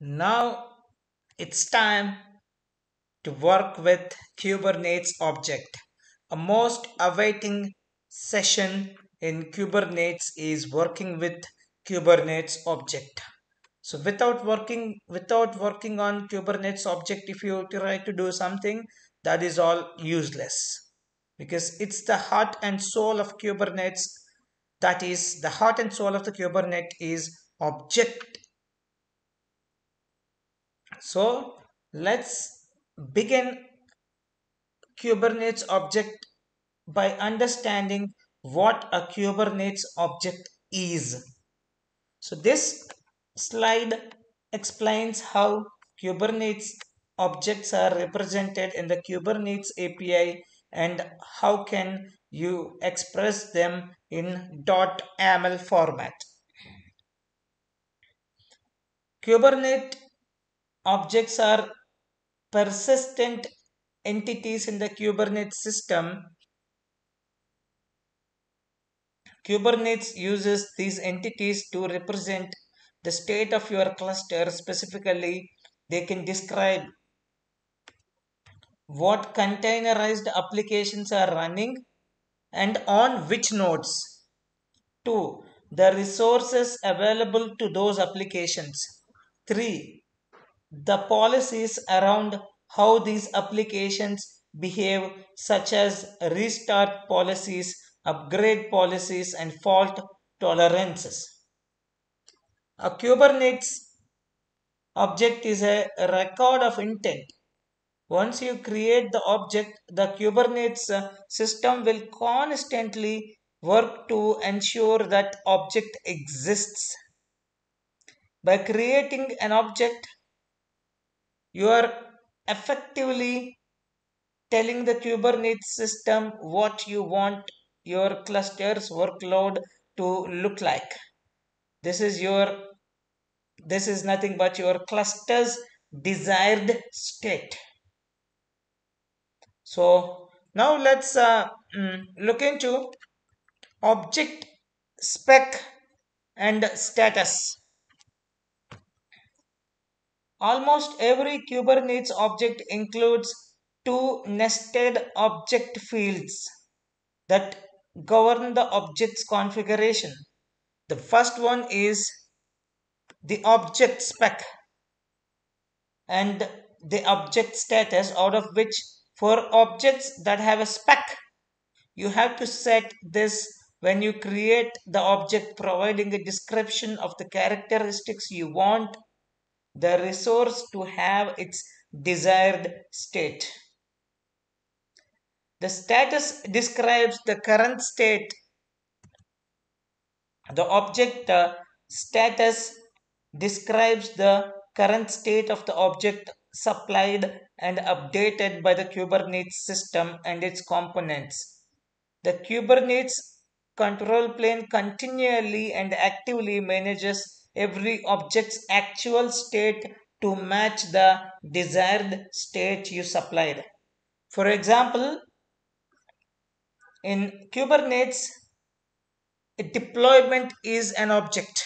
Now it's time to work with Kubernetes Object. A most awaiting session in Kubernetes is working with Kubernetes Object. So without working on Kubernetes Object, if you try to do something, that is all useless, because it's the heart and soul of Kubernetes. That is, the heart and soul of the Kubernetes is object. So let's begin Kubernetes object by understanding what a Kubernetes object is. So this slide explains how Kubernetes objects are represented in the Kubernetes API and how can you express them in .yaml format. Kubernetes objects are persistent entities in the Kubernetes system. Kubernetes uses these entities to represent the state of your cluster. Specifically, they can describe what containerized applications are running and on which nodes. 2. The resources available to those applications. 3. The policies around how these applications behave, such as restart policies, upgrade policies, and fault tolerances. A Kubernetes object is a record of intent. Once you create the object, the Kubernetes system will constantly work to ensure that object exists. By creating an object, you are effectively telling the Kubernetes system what you want your cluster's workload to look like. This is nothing but your cluster's desired state. So now let's look into object spec and status. Almost every Kubernetes object includes two nested object fields that govern the object's configuration. The first one is the object spec and the object status, out of which for objects that have a spec, you have to set this when you create the object, providing a description of the characteristics you want the resource to have its desired state. The status describes the current state. The object status describes the current state of the object supplied and updated by the Kubernetes system and its components. The Kubernetes control plane continually and actively manages every object's actual state to match the desired state you supplied. For example, in Kubernetes, a deployment is an object.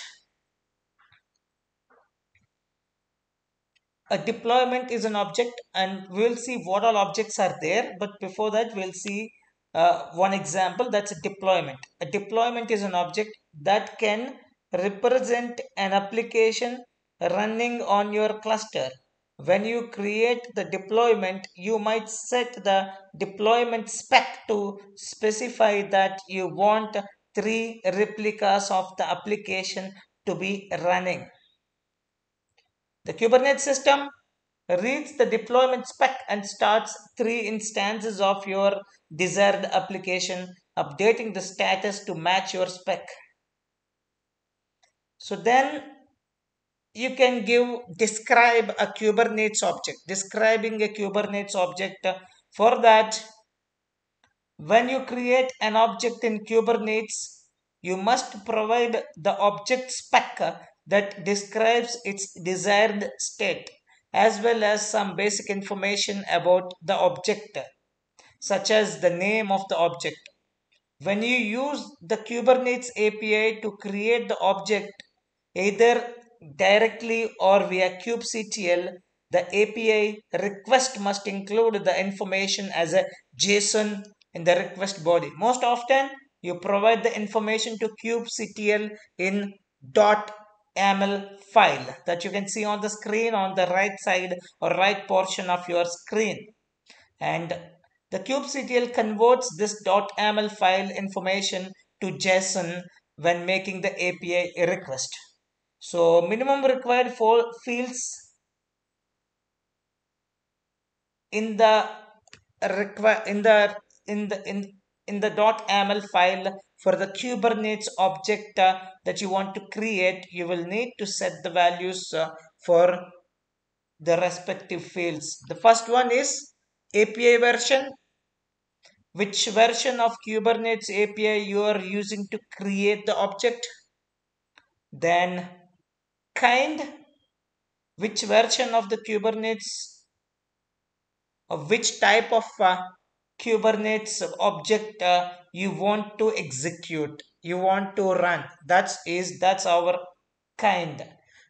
A deployment is an object, and we'll see what all objects are there. But before that, we'll see one example. That's a deployment. A deployment is an object that can represent an application running on your cluster. When you create the deployment, you might set the deployment spec to specify that you want 3 replicas of the application to be running. The Kubernetes system reads the deployment spec and starts 3 instances of your desired application, updating the status to match your spec. So then you can describe a Kubernetes object. Describing a Kubernetes object, for that, when you create an object in Kubernetes, you must provide the object spec that describes its desired state, as well as some basic information about the object, such as the name of the object. When you use the Kubernetes API to create the object, either directly or via kubectl, the API request must include the information as a JSON in the request body. Most often, you provide the information to kubectl in .yaml file that you can see on the screen on the right side or right portion of your screen. And the kubectl converts this .yaml file information to JSON when making the API request. So minimum required for fields in the require in the .yaml file for the Kubernetes object that you want to create, you will need to set the values for the respective fields. The first one is API version, which version of Kubernetes API you are using to create the object. Then kind, which version of the Kubernetes, of which type of Kubernetes object you want to execute, you want to run. That's our kind.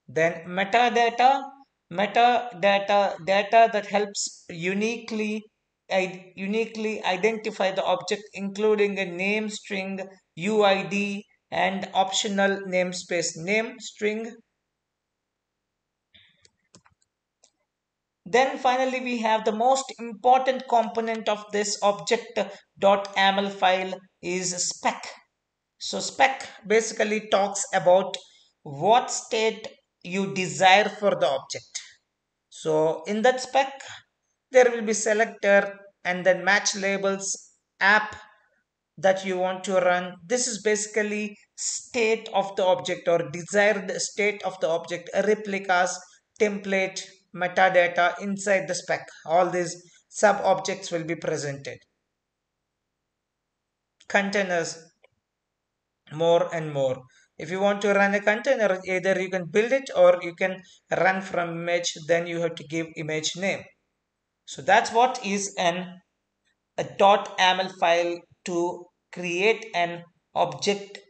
Then metadata data that helps uniquely identify the object, including a name string, UID, and optional namespace. Name string. Then finally, we have the most important component of this object.yaml file is spec. So spec basically talks about what state you desire for the object. So in that spec, there will be selector and then match labels, app that you want to run. This is basically state of the object or desired state of the object, replicas, template, metadata inside the spec. All these sub objects will be presented. Containers, more and more. If you want to run a container, either you can build it or you can run from image, then you have to give image name. So that's what is a .yaml file to create an object.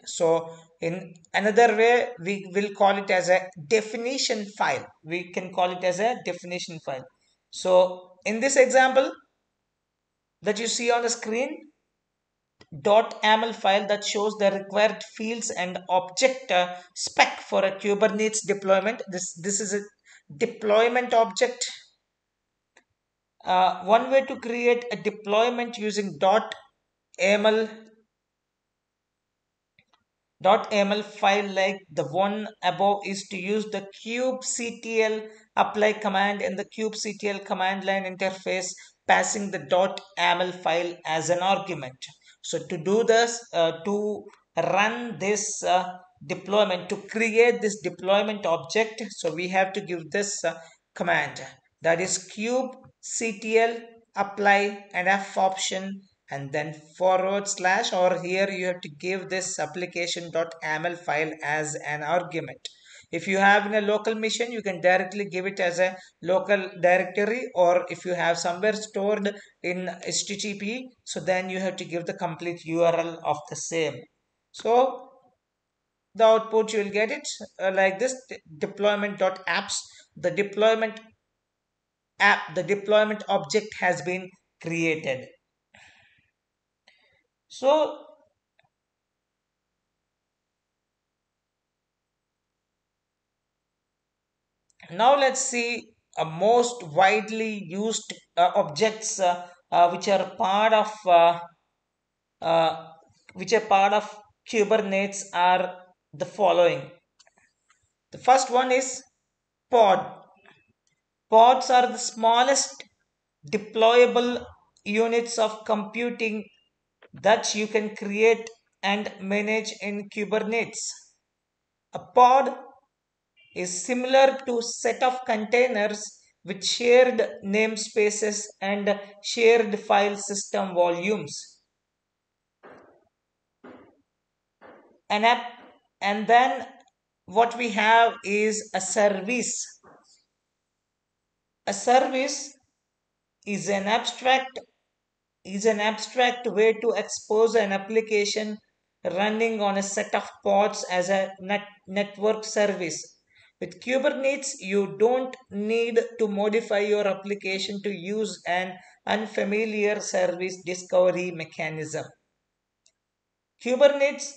So in another way, we will call it as a definition file. We can call it as a definition file. So in this example that you see on the screen, .yaml file that shows the required fields and object spec for a Kubernetes deployment. This is a deployment object. One way to create a deployment using .yaml file like the one above is to use the kubectl apply command in the kubectl command line interface, passing the .yaml file as an argument. So to do this, to run this deployment, to create this deployment object, so we have to give this command, that is kubectl apply and f option and then forward slash, or here you have to give this application.yaml file as an argument. If you have in a local machine, you can directly give it as a local directory, or if you have somewhere stored in HTTP, so then you have to give the complete URL of the same. So the output you will get it like this: deployment.apps. The deployment object has been created. So now let's see most widely used objects which are part of uh, Kubernetes are the following. The first one is pod. Pods are the smallest deployable units of computing that you can create and manage in Kubernetes. A pod is similar to set of containers with shared namespaces and shared file system volumes. An app, and then what we have is a service. A service is an abstract way to expose an application running on a set of pods as a network service. With Kubernetes, you don't need to modify your application to use an unfamiliar service discovery mechanism. Kubernetes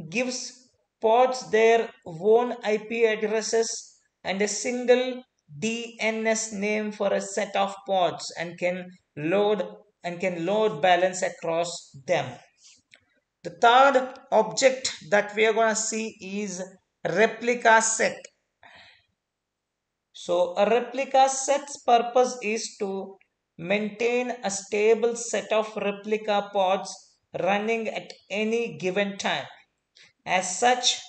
gives pods their own IP addresses and a single DNS name for a set of pods load and can load balance across them. The third object that we are going to see is replica set. So a replica set's purpose is to maintain a stable set of replica pods running at any given time. As such,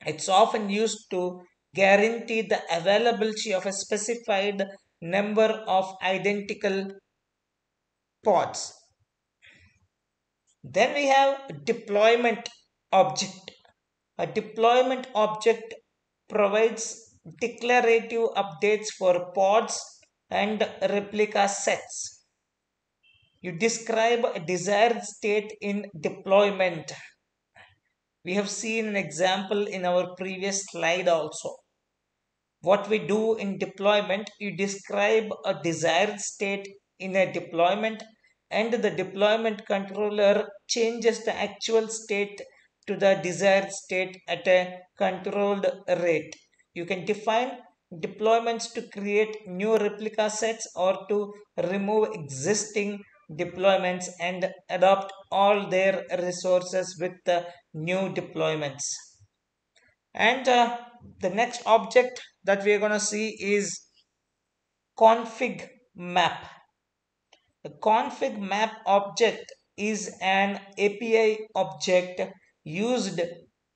it's often used to guarantee the availability of a specified number of identical pods. Then we have deployment object. A deployment object provides declarative updates for pods and replica sets. You describe a desired state in deployment. We have seen an example in our previous slide also. What we do in deployment, you describe a desired state in a deployment, and the deployment controller changes the actual state to the desired state at a controlled rate. You can define deployments to create new replica sets or to remove existing deployments and adopt all their resources with the new deployments. And the next object that we are going to see is config map. The config map object is an API object used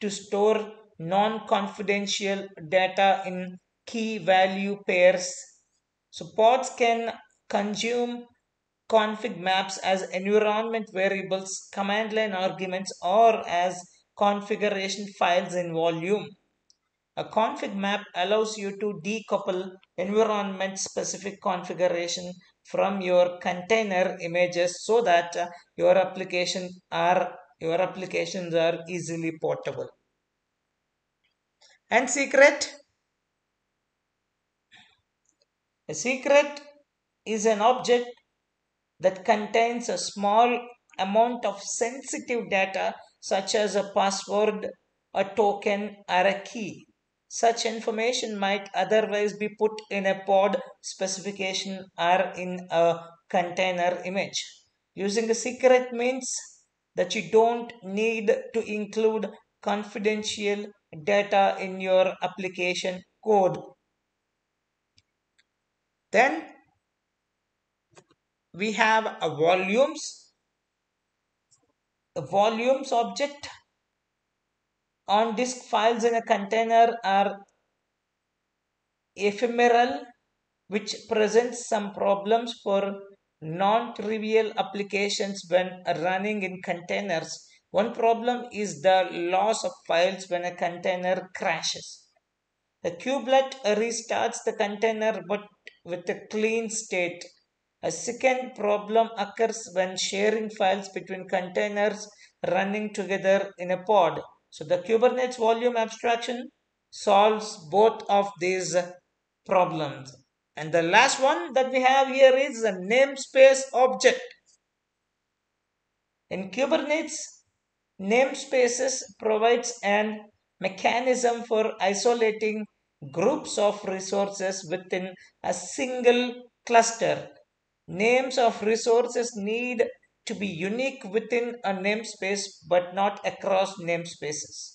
to store non-confidential data in key value pairs. So pods can consume config maps as environment variables, command line arguments, or as configuration files in volume. A config map allows you to decouple environment specific configuration from your container images so that your applications are easily portable. And secret. A secret is an object that contains a small amount of sensitive data such as a password, a token, or a key. Such information might otherwise be put in a pod specification or in a container image. Using a secret means that you don't need to include confidential data in your application code. Then we have a volumes. The volumes object on disk files in a container are ephemeral, which presents some problems for non-trivial applications when running in containers. One problem is the loss of files when a container crashes. The kubelet restarts the container but with a clean state. A second problem occurs when sharing files between containers running together in a pod. So the Kubernetes volume abstraction solves both of these problems. And the last one that we have here is a namespace object. In Kubernetes, namespaces provides an mechanism for isolating groups of resources within a single cluster. Names of resources need to be unique within a namespace but not across namespaces.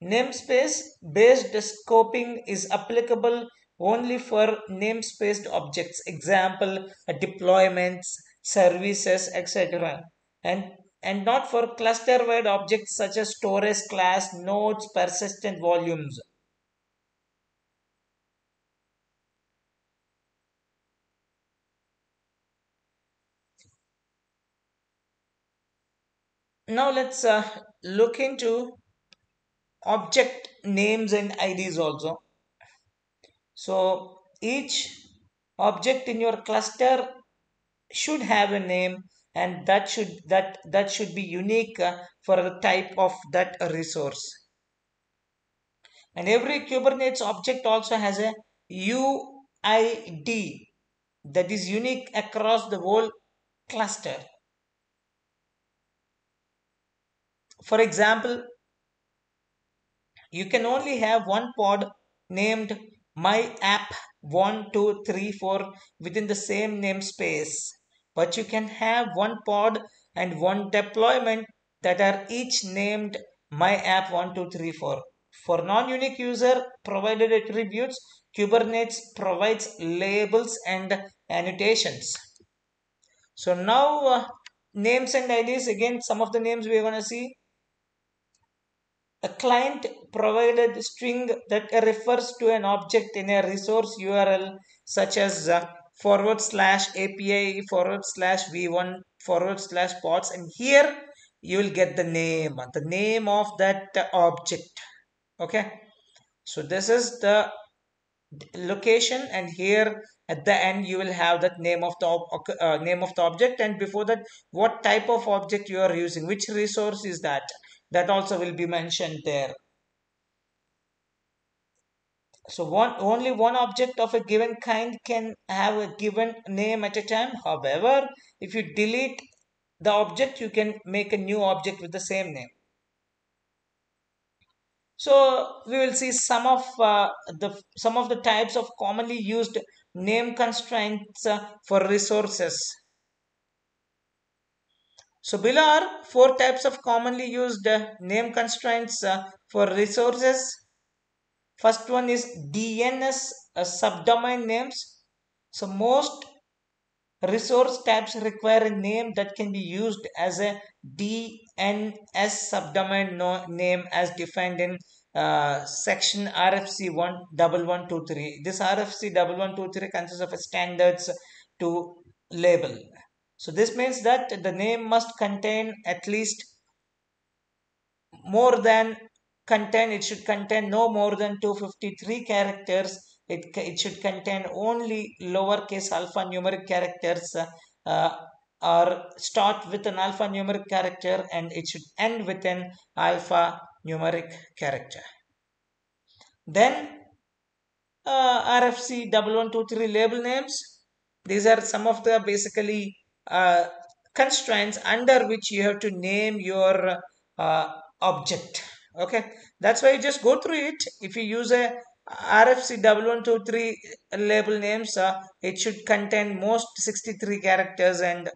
Namespace-based scoping is applicable only for namespaced objects, example, deployments, services, etc. And not for cluster-wide objects such as storage class, nodes, persistent volumes. Now let's look into object names and IDs also. So each object in your cluster should have a name and that should be unique for the type of that resource. And every Kubernetes object also has a UID that is unique across the whole cluster. For example, you can only have one pod named my app 1234 within the same namespace, but you can have one pod and one deployment that are each named my app 1234. For non-unique user provided attributes, Kubernetes provides labels and annotations. So now names and IDs, again some of the names we are going to see. A client provided string that refers to an object in a resource URL such as /API /v1 /pods, and here you will get the name of that object. Okay, so this is the location, and here at the end you will have that name of the object, and before that what type of object you are using, which resource is that also will be mentioned there. So only one object of a given kind can have a given name at a time. However, if you delete the object, you can make a new object with the same name. So we will see some of the types of commonly used name constraints for resources. So below are four types of commonly used name constraints for resources. First one is DNS subdomain names. So most resource types require a name that can be used as a DNS subdomain name as defined in section RFC 11123. This RFC 1123 consists of a standards to label. So this means that the name must contain at least it should contain no more than 253 characters. It should contain only lowercase alphanumeric characters or start with an alphanumeric character, and it should end with an alphanumeric character. Then RFC 1123 label names. These are some of the basically constraints under which you have to name your object. Okay, that's why you just go through it. If you use a RFC 1123 label names, it should contain most 63 characters, and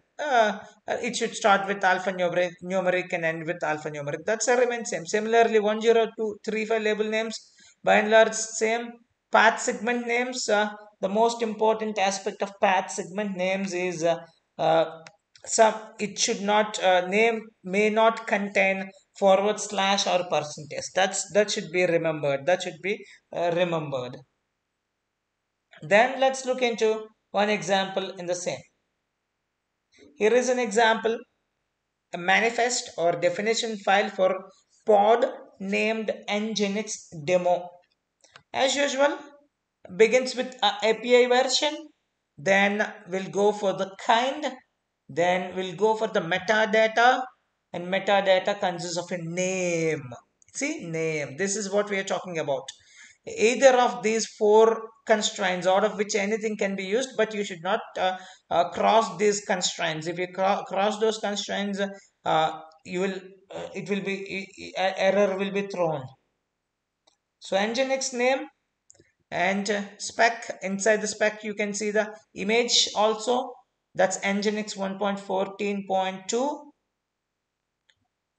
it should start with alphanumeric and end with alphanumeric. That's a remain same. Similarly, 10235 label names by and large same. Path segment names, the most important aspect of path segment names is it should not name may not contain / or percentage. That should be remembered. Then let's look into one example in the same. Here is an example, a manifest or definition file for pod named nginx demo. As usual, begins with API version, then we'll go for the kind, then we'll go for the metadata, and metadata consists of a name. See, name. This is what we are talking about. Either of these four constraints, out of which anything can be used, but you should not cross these constraints. If you cross those constraints, error will be thrown. So nginx name, and spec, inside the spec you can see the image also, that's nginx 1.14.2.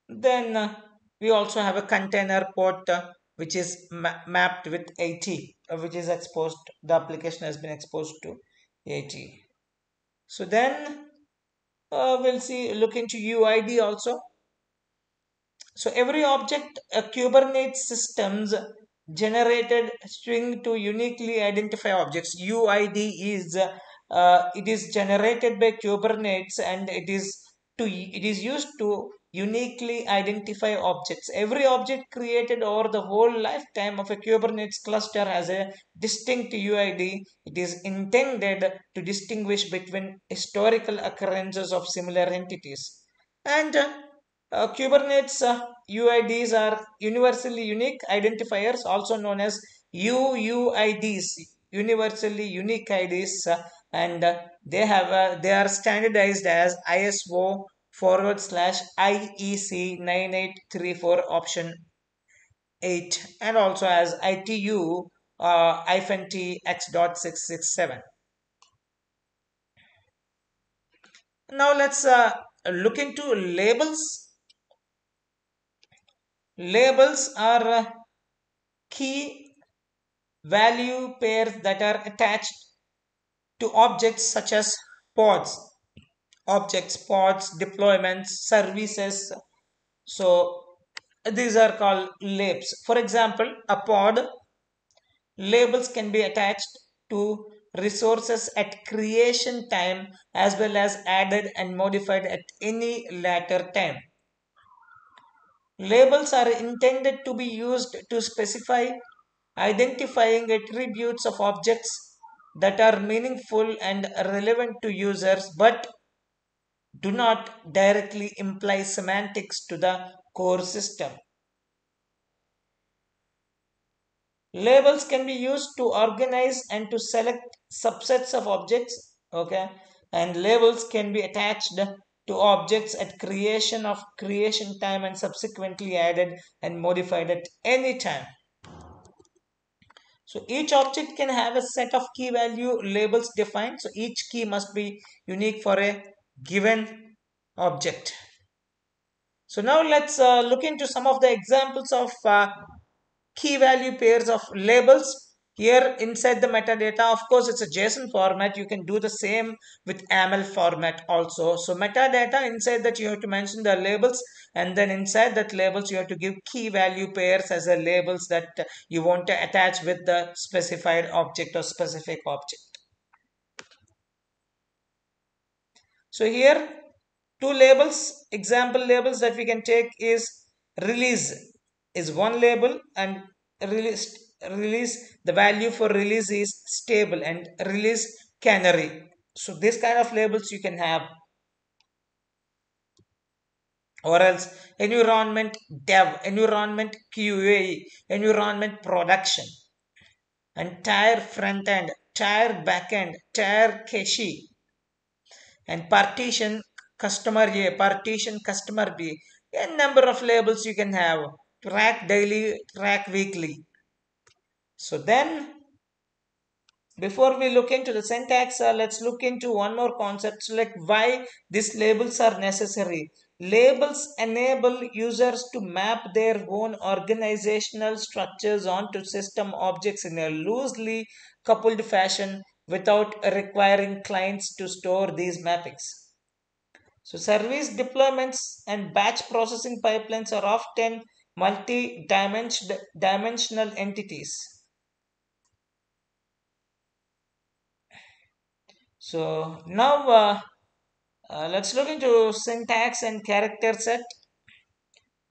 then we also have a container port which is mapped with 80, which is exposed, the application has been exposed to 80. So then we'll look into UID also. So every object Kubernetes systems generated string to uniquely identify objects. UID is it is generated by Kubernetes, and it is used to uniquely identify objects. Every object created over the whole lifetime of a Kubernetes cluster has a distinct UID. It is intended to distinguish between historical occurrences of similar entities. And Kubernetes UIDs are universally unique identifiers, also known as UUIDs, universally unique IDs, and they are standardized as ISO /IEC 9834 option 8 and also as ITU -T X.667. Now let's look into labels. Labels are key value pairs that are attached to objects such as pods, deployments, services. So these are called labels. For example, a pod labels can be attached to resources at creation time as well as added and modified at any later time. Labels are intended to be used to specify identifying attributes of objects that are meaningful and relevant to users but do not directly imply semantics to the core system. Labels can be used to organize and to select subsets of objects, okay? And labels can be attached to objects at creation time and subsequently added and modified at any time. So each object can have a set of key value labels defined. So each key must be unique for a given object. So now let's look into some of the examples of key value pairs of labels. Here inside the metadata, of course, it's a JSON format. You can do the same with AML format also. So metadata, inside that you have to mention the labels, and then inside that labels you have to give key value pairs as the labels that you want to attach with the specified object or specific object. So here two labels, example labels that we can take is release is one label, and release the value for release is stable, and release canary. So this kind of labels you can have, or else environment dev, environment QA, environment production, and tire front end, tire back end, tire cache, and partition customer A, partition customer B. A number of labels you can have. Track daily, track weekly. So then, before we look into the syntax, let's look into one more concept, so like why these labels are necessary. Labels enable users to map their own organizational structures onto system objects in a loosely coupled fashion without requiring clients to store these mappings. So service deployments and batch processing pipelines are often multi-dimensional entities. So now let's look into syntax and character set.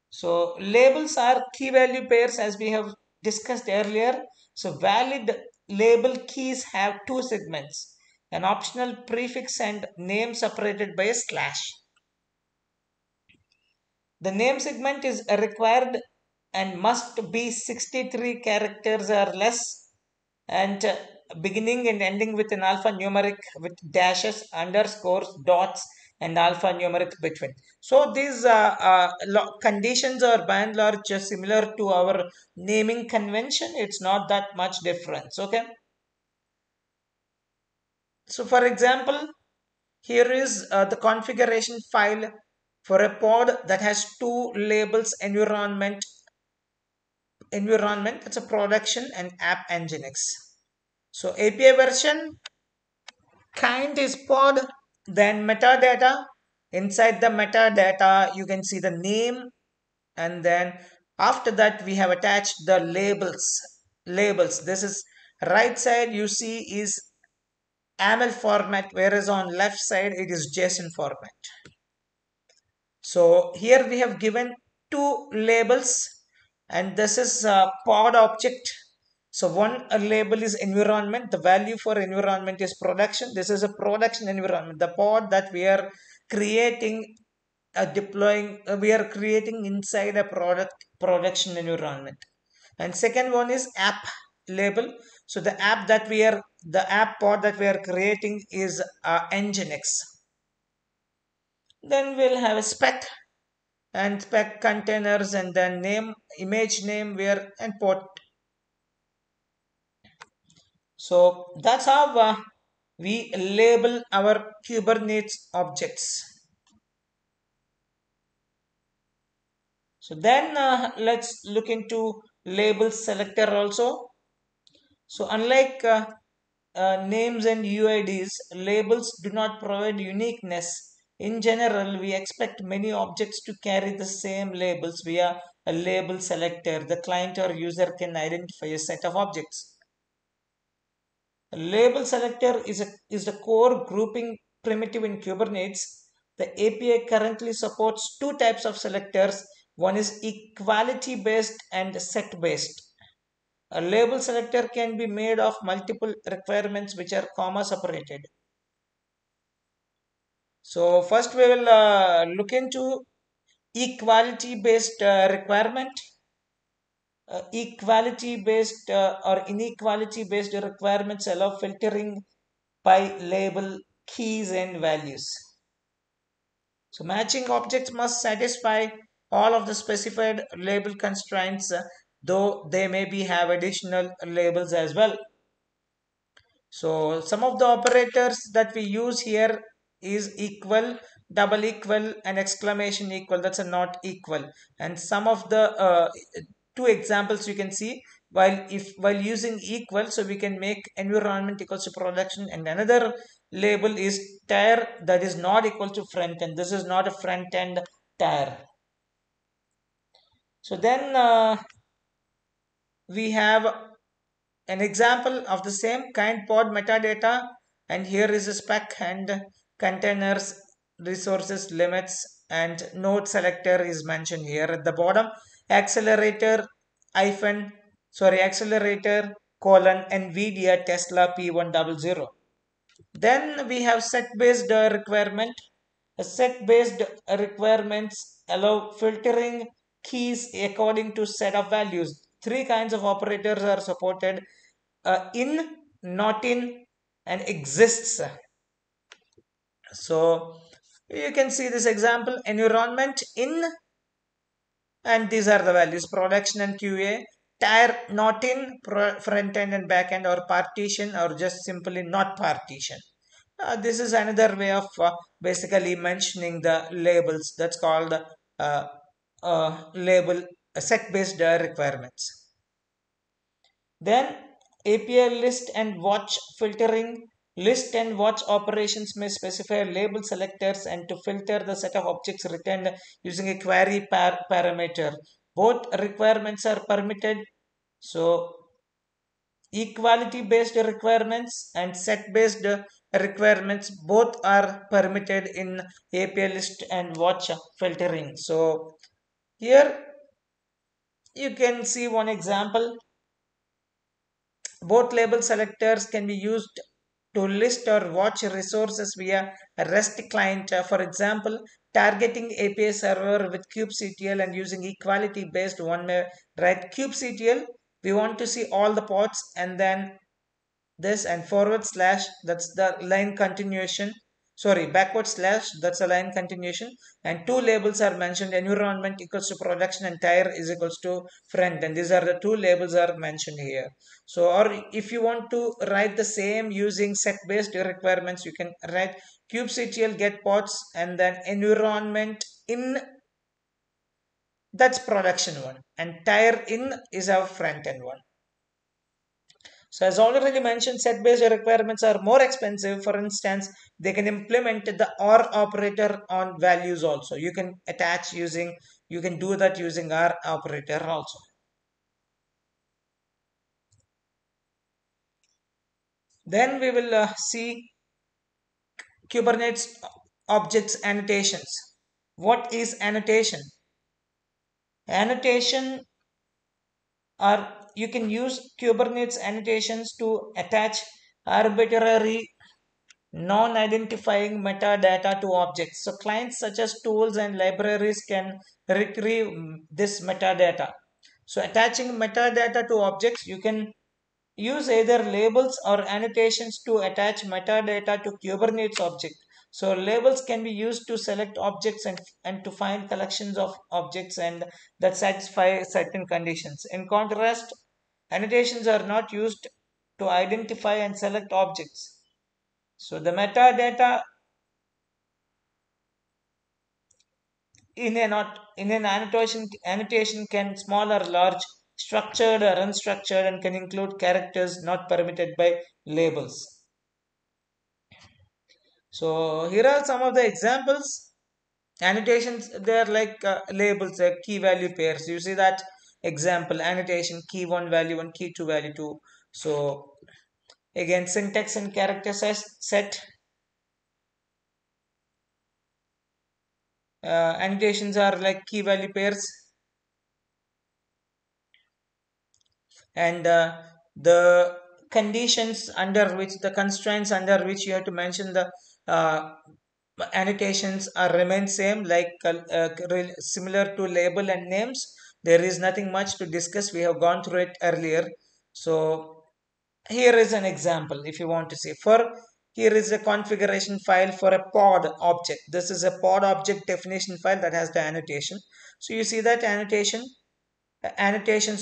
So labels are key value pairs as we have discussed earlier. So valid label keys have two segments, an optional prefix and name separated by a slash. The name segment is required and must be 63 characters or less, and beginning and ending with an alphanumeric with dashes, underscores, dots, and alphanumeric between. So these conditions are by and large similar to our naming convention. It's not that much difference. Okay. So for example, here is the configuration file for a pod that has two labels: environment, that's a production, and app nginx. So API version, kind is pod, then metadata. Inside the metadata, you can see the name, and then after that we have attached the labels. This is right side you see is AML format, whereas on left side it is JSON format. So here we have given two labels, and this is a pod object. So one label is environment. The value for environment is production. This is a production environment. The pod that we are creating, deploying, we are creating inside a production environment. And second one is app label. So the app pod that we are creating is Nginx. Then we'll have a spec and spec containers, and then name, image name, where, and port. So that's how we label our Kubernetes objects. So then let's look into label selector also. So unlike names and UIDs, labels do not provide uniqueness. In general, we expect many objects to carry the same labels via a label selector. The client or user can identify a set of objects. A label selector is the core grouping primitive in Kubernetes. The API currently supports two types of selectors. One is equality based and set based. A label selector can be made of multiple requirements which are comma separated. So first we will look into equality based requirement. Equality based or inequality based requirements allow filtering by label keys and values. So matching objects must satisfy all of the specified label constraints, though they may be have additional labels as well. So some of the operators that we use here is equal, double equal, and exclamation equal. That's a not equal. And some of the two examples you can see, while using equal, so we can make environment equals to production, and another label is tire that is not equal to front end. This is not a front end tire. So then we have an example of the same kind pod metadata, and here is a spec and containers, resources, limits, and node selector is mentioned here at the bottom. Accelerator accelerator colon NVIDIA Tesla P100. Then we have set based requirement. Set based requirements allow filtering keys according to set of values. Three kinds of operators are supported: in, not in, and exists. So you can see this example: environment in, and these are the values: production and QA. Tire not in, front end and back end, or partition, or just simply not partition. This is another way of basically mentioning the labels. That's called label set based requirements. Then API list and watch filtering. List and watch operations may specify label selectors and to filter the set of objects returned using a query parameter. Both requirements are permitted. So equality based requirements and set based requirements both are permitted in API list and watch filtering. So here you can see one example. Both label selectors can be used to list or watch resources via a REST client. For example, targeting API server with kubectl and using equality based, one may write kubectl. We want to see all the pods, and then this, and forward slash, that's the line continuation. Sorry, backward slash, that's a line continuation. And two labels are mentioned: environment equals to production and tire is equals to front. And these are the two labels are mentioned here. So, or if you want to write the same using set based requirements, you can write kubectl get pods and then environment in, that's production one, and tire in is our front end one. So as already mentioned, set-based requirements are more expensive. For instance, they can implement the OR operator on values also. You can you can do that using OR operator also. Then we will see Kubernetes Objects annotations. What is annotation? Annotation are, you can use Kubernetes annotations to attach arbitrary non-identifying metadata to objects. So clients such as tools and libraries can retrieve this metadata. So attaching metadata to objects, you can use either labels or annotations to attach metadata to Kubernetes object. So labels can be used to select objects and to find collections of objects and that satisfy certain conditions. In contrast, annotations are not used to identify and select objects. So the metadata in an annotation can small or large, structured or unstructured, and can include characters not permitted by labels. So here are some of the examples. Annotations, they are like labels, key value pairs. You see that example, annotation, key 1 value 1, key 2 value 2. So again, syntax and character set. Annotations are like key value pairs, and the conditions under which, the constraints under which you have to mention the uh, annotations are remain same, like similar to label and names. There is nothing much to discuss, we have gone through it earlier. So here is an example, if you want to see. For here is a configuration file for a pod object. This is a pod object definition file that has the annotation. So you see that annotations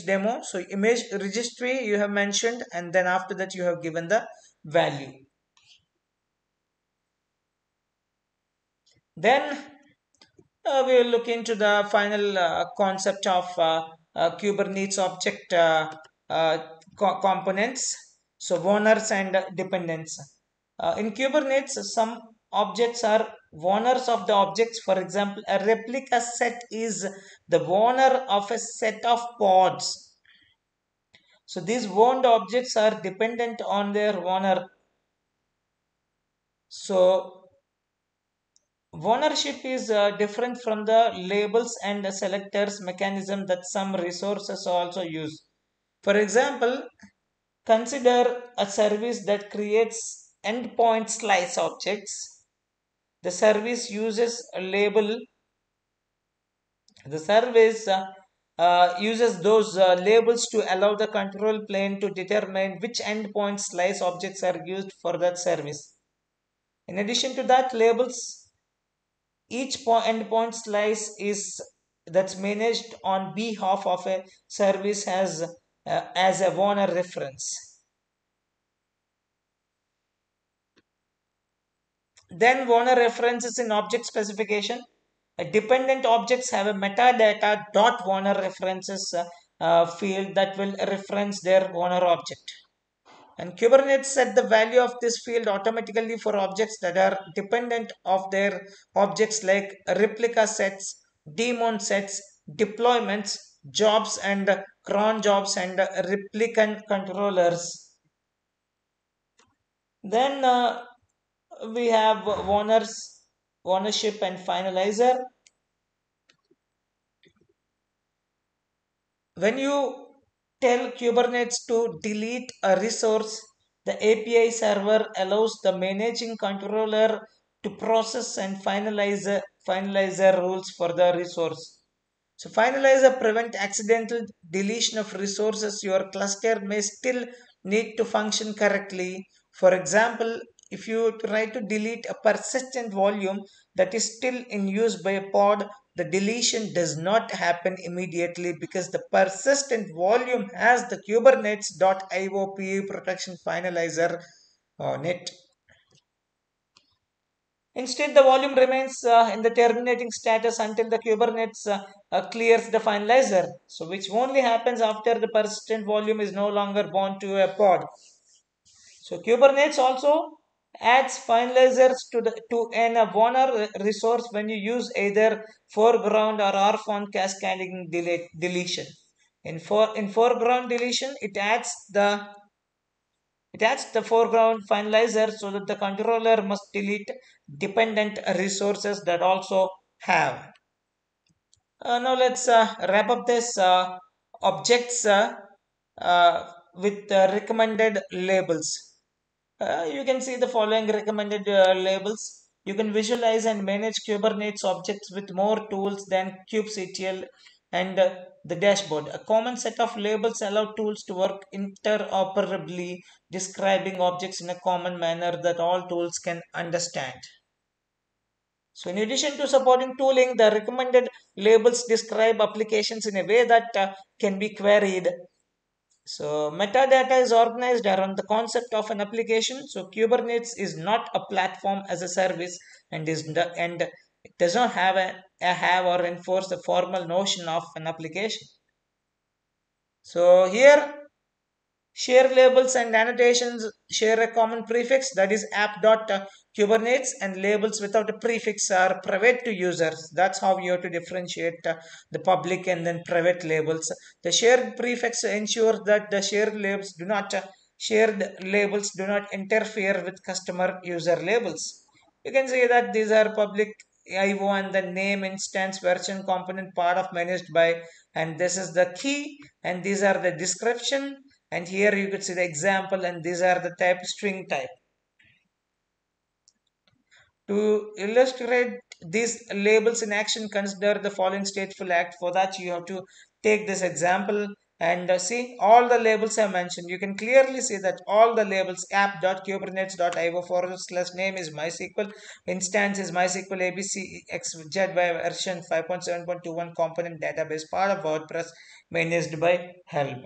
demo. So image registry you have mentioned, and then after that you have given the value. Then we will look into the final concept of Kubernetes object components. So owners and dependents. In Kubernetes, some objects are owners of the objects. For example, a replica set is the owner of a set of pods. So these owned objects are dependent on their owner. So ownership is different from the labels and the selectors mechanism that some resources also use. For example, consider a service that creates endpoint slice objects. The service uses a label. The service uses those labels to allow the control plane to determine which endpoint slice objects are used for that service. In addition to that, labels, each endpoint slice is that's managed on behalf of a service as a owner reference. Then owner references in object specification. Dependent objects have a metadata dot owner references field that will reference their owner object. And Kubernetes set the value of this field automatically for objects that are dependent of their objects, like replica sets, daemon sets, deployments, jobs and cron jobs, and replicant controllers. Then we have ownership and finalizer. When you tell Kubernetes to delete a resource, the API server allows the managing controller to process and finalizer rules for the resource. So finalizer prevent accidental deletion of resources. Your cluster may still need to function correctly. For example, if you try to delete a persistent volume that is still in use by a pod, the deletion does not happen immediately because the persistent volume has the Kubernetes.io PE protection finalizer on it. Instead, the volume remains in the terminating status until the Kubernetes clears the finalizer, so which only happens after the persistent volume is no longer bound to a pod. So Kubernetes also adds finalizers to an owner resource when you use either foreground or orphan cascading deletion. In foreground deletion, it adds the foreground finalizer so that the controller must delete dependent resources that also have. Now let's wrap up this objects with recommended labels. You can see the following recommended labels. You can visualize and manage Kubernetes objects with more tools than kubectl and the dashboard. A common set of labels allow tools to work interoperably, describing objects in a common manner that all tools can understand. So in addition to supporting tooling, the recommended labels describe applications in a way that can be queried. So metadata is organized around the concept of an application. So Kubernetes is not a platform as a service and it does not have a have or enforce the formal notion of an application. So here share labels and annotations share a common prefix, that is app.kubernetes, and labels without a prefix are private to users. That's how you have to differentiate the public and then private labels. The shared prefix ensures that the shared labels do not interfere with customer user labels. You can say that these are public IO and the name instance version component part of managed by, and this is the key, and these are the description, and here you could see the example, and these are the type string type. To illustrate these labels in action, consider the following stateful act. For that, you have to take this example and see all the labels I mentioned. You can clearly see that all the labels app.kubernetes.io /name is MySQL, instance is MySQL ABC XZ by version 5.7.21 component database part of WordPress managed by Helm.